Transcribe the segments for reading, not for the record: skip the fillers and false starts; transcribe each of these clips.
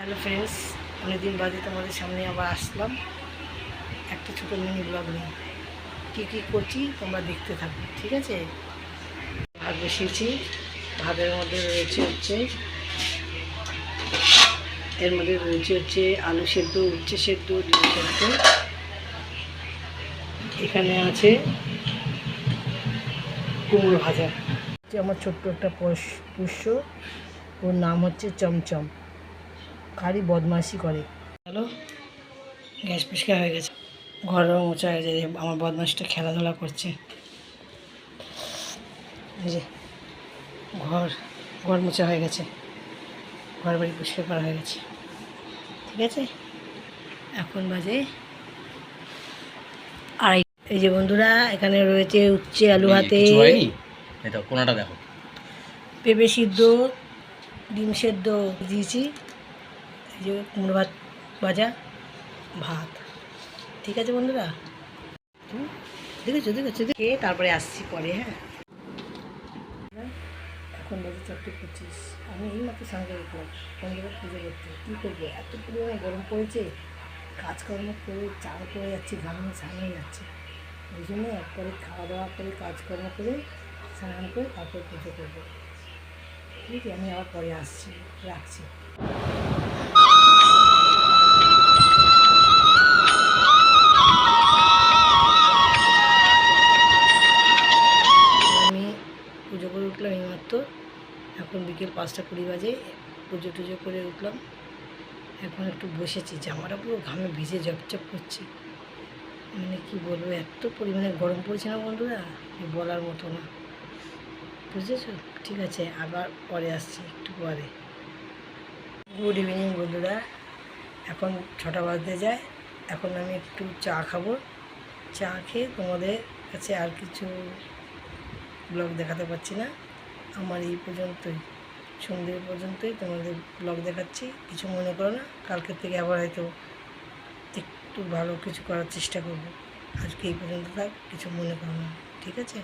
Hello friends, অনেকদিন বাদে তোমাদের সামনে আবার আসলাম একটা ছোটো মিনি ব্লগ নিয়ে। কী কী করছি তোমরা দেখতে থাকো, ঠিক আছে? ভাত বসিয়েছি, ভাতের মধ্যে রয়েছে এর মধ্যে রয়েছে আলু সেদ্ধ, উচ্ছে সেদ্ধ, ডিম সেদ্ধ। এখানে আছে কুমড়ো ভাজা। আমার ছোট্ট একটা পুষ্য, ওর নাম হচ্ছে চমচম। খালি বদমাইশি করে। হ্যালো, গ্যাস পরিষ্কার হয়ে গেছে, ঘরও মোছা হয়ে যায়। আমার বদমাইশটা খেলাধুলা করছে। এই যে ঘর মোছা হয়ে গেছে, ঘর বাড়ি পরিষ্কার করা হয়ে গেছে, ঠিক আছে? এখন বাজে আড়াই। এই যে বন্ধুরা, এখানে রয়েছে উচ্ছে আলু ভাতে, কোনাটা দেখো, পেঁপে সিদ্ধ, ডিম সেদ্ধ দিয়েছি, এই যে কুমড়ো ভাত ভাজা, ভাত। ঠিক আছে বন্ধুরা, দেখেছো খেয়ে তারপরে আসছি পরে। হ্যাঁ, এখন বাজে 4:25। আমি এই মাত্র সঙ্গে উঠলাম বন্ধুরা পুজো করতে। কী করবো, এত পরিমাণে গরম পড়েছে, কাজকর্ম করে চাল করে যাচ্ছি, ঘামে ছানিয়ে যাচ্ছে। ওই জন্য একবারে খাওয়া দাওয়া করে কাজকর্ম করে স্নান করে তারপর পুজো করবো। ঠিক আছে, আমি আবার পরে আসছি, রাখছি। আমি পুজো করে উঠলাম এইমাত্র, এখন বিকেল 5:20 বাজে। পুজো টুজো করে উঠলাম, এখন একটু বসেছি। জামাটা পুরো ঘামে ভিজে জপচপ করছে। মানে কি বলবো, এত পরিমাণে গরম পড়ছে না বন্ধুরা, বলার মতো না, বুঝেছো? ঠিক আছে, আবার পরে আসছি, একটু পরে। গুড ইভিনিং বন্ধুরা, এখন 6টা বাজতে যায়। এখন আমি একটু চা খাবো। চা খেয়ে তোমাদের কাছে আর কিছু ব্লগ দেখাতে পারছি না। আমার এই পর্যন্তই, সন্ধ্যে পর্যন্তই তোমাদের ব্লগ দেখাচ্ছি। কিছু মনে করো না, কালকের থেকে আবার হয়তো একটু ভালো কিছু করার চেষ্টা করব। আজকে এই পর্যন্ত থাক, কিছু মনে করো না, ঠিক আছে?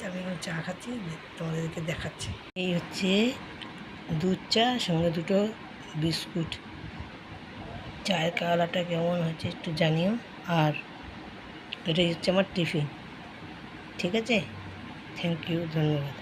আমি এখন চা খাচ্ছি, তোমাদেরকে দেখাচ্ছি। এই হচ্ছে দুধ চা, সঙ্গে দুটো বিস্কুট। চায়ের কালারটা কেমন হচ্ছে একটু জানিও। আর এটাই হচ্ছে আমার টিফিন, ঠিক আছে? থ্যাংক ইউ, ধন্যবাদ।